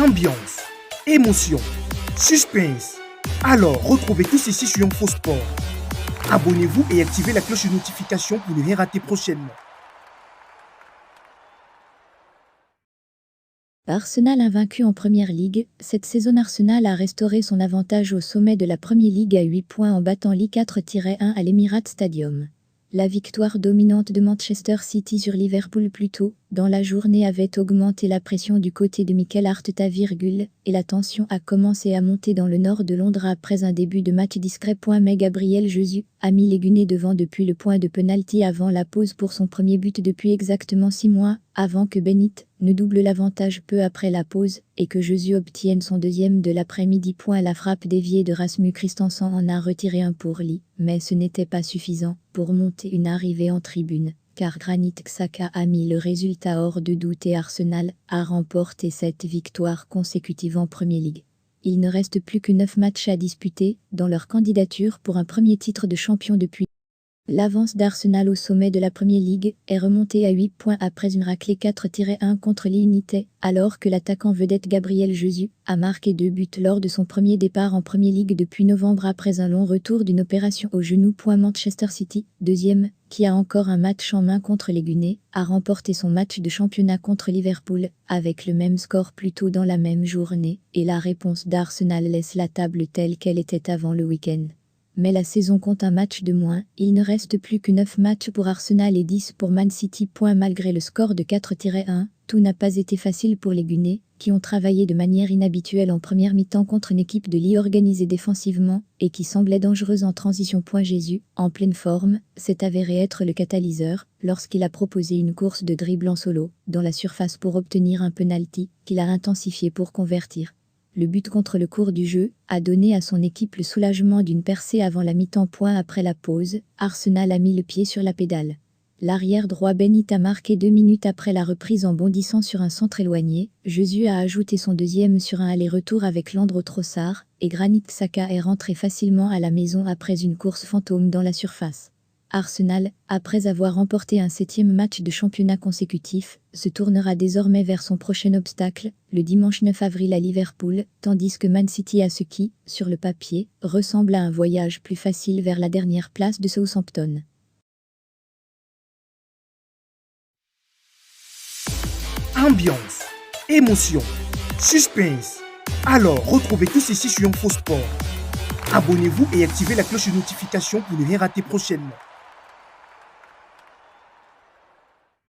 Ambiance, émotion, suspense. Alors, retrouvez tout ceci sur InfoSport. Abonnez-vous et activez la cloche de notification pour ne rien rater prochainement. Arsenal invaincu en Première Ligue. Cette saison, Arsenal a restauré son avantage au sommet de la Premier League à 8 points en battant Leeds 4-1 à l'Emirates Stadium. La victoire dominante de Manchester City sur Liverpool plus tôt dans la journée avait augmenté la pression du côté de Mikel Arteta, et la tension a commencé à monter dans le nord de Londres après un début de match discret. Mais Gabriel Jesus a mis les Gunners devant depuis le point de penalty avant la pause pour son premier but depuis exactement 6 mois, avant que Benitez ne double l'avantage peu après la pause et que Jesus obtienne son deuxième de l'après-midi. La frappe déviée de Rasmus Christensen en a retiré un pour Lee, mais ce n'était pas suffisant pour monter une arrivée en tribune, car Granit Xhaka a mis le résultat hors de doute et Arsenal a remporté cette victoire consécutive en Premier League. Il ne reste plus que 9 matchs à disputer dans leur candidature pour un premier titre de champion depuis. L'avance d'Arsenal au sommet de la Premier League est remontée à 8 points après une raclée 4-1 contre United, alors que l'attaquant vedette Gabriel Jesus a marqué 2 buts lors de son premier départ en Premier League depuis novembre après un long retour d'une opération au genou. Manchester City, deuxième, qui a encore un match en main contre les Gunners, a remporté son match de championnat contre Liverpool, avec le même score plus tôt dans la même journée, et la réponse d'Arsenal laisse la table telle qu'elle était avant le week-end. Mais la saison compte un match de moins, il ne reste plus que 9 matchs pour Arsenal et 10 pour Man City. Malgré le score de 4-1, tout n'a pas été facile pour les Gunners, qui ont travaillé de manière inhabituelle en première mi-temps contre une équipe de Lee organisée défensivement et qui semblait dangereuse en transition. Jesus, en pleine forme, s'est avéré être le catalyseur lorsqu'il a proposé une course de dribble en solo dans la surface pour obtenir un penalty qu'il a intensifié pour convertir. Le but contre le cours du jeu a donné à son équipe le soulagement d'une percée avant la mi-temps. Après la pause, Arsenal a mis le pied sur la pédale. L'arrière droit Benitez a marqué 2 minutes après la reprise en bondissant sur un centre éloigné. Jesus a ajouté son deuxième sur un aller-retour avec Leandro Trossard, et Granit Xhaka est rentré facilement à la maison après une course fantôme dans la surface. Arsenal, après avoir remporté un 7e match de championnat consécutif, se tournera désormais vers son prochain obstacle, le dimanche 9 avril à Liverpool, tandis que Man City a ce qui, sur le papier, ressemble à un voyage plus facile vers la dernière place de Southampton. Ambiance, émotion, suspense. Alors, retrouvez tout ceci sur InfoSport. Abonnez-vous et activez la cloche de notification pour ne rien rater prochainement.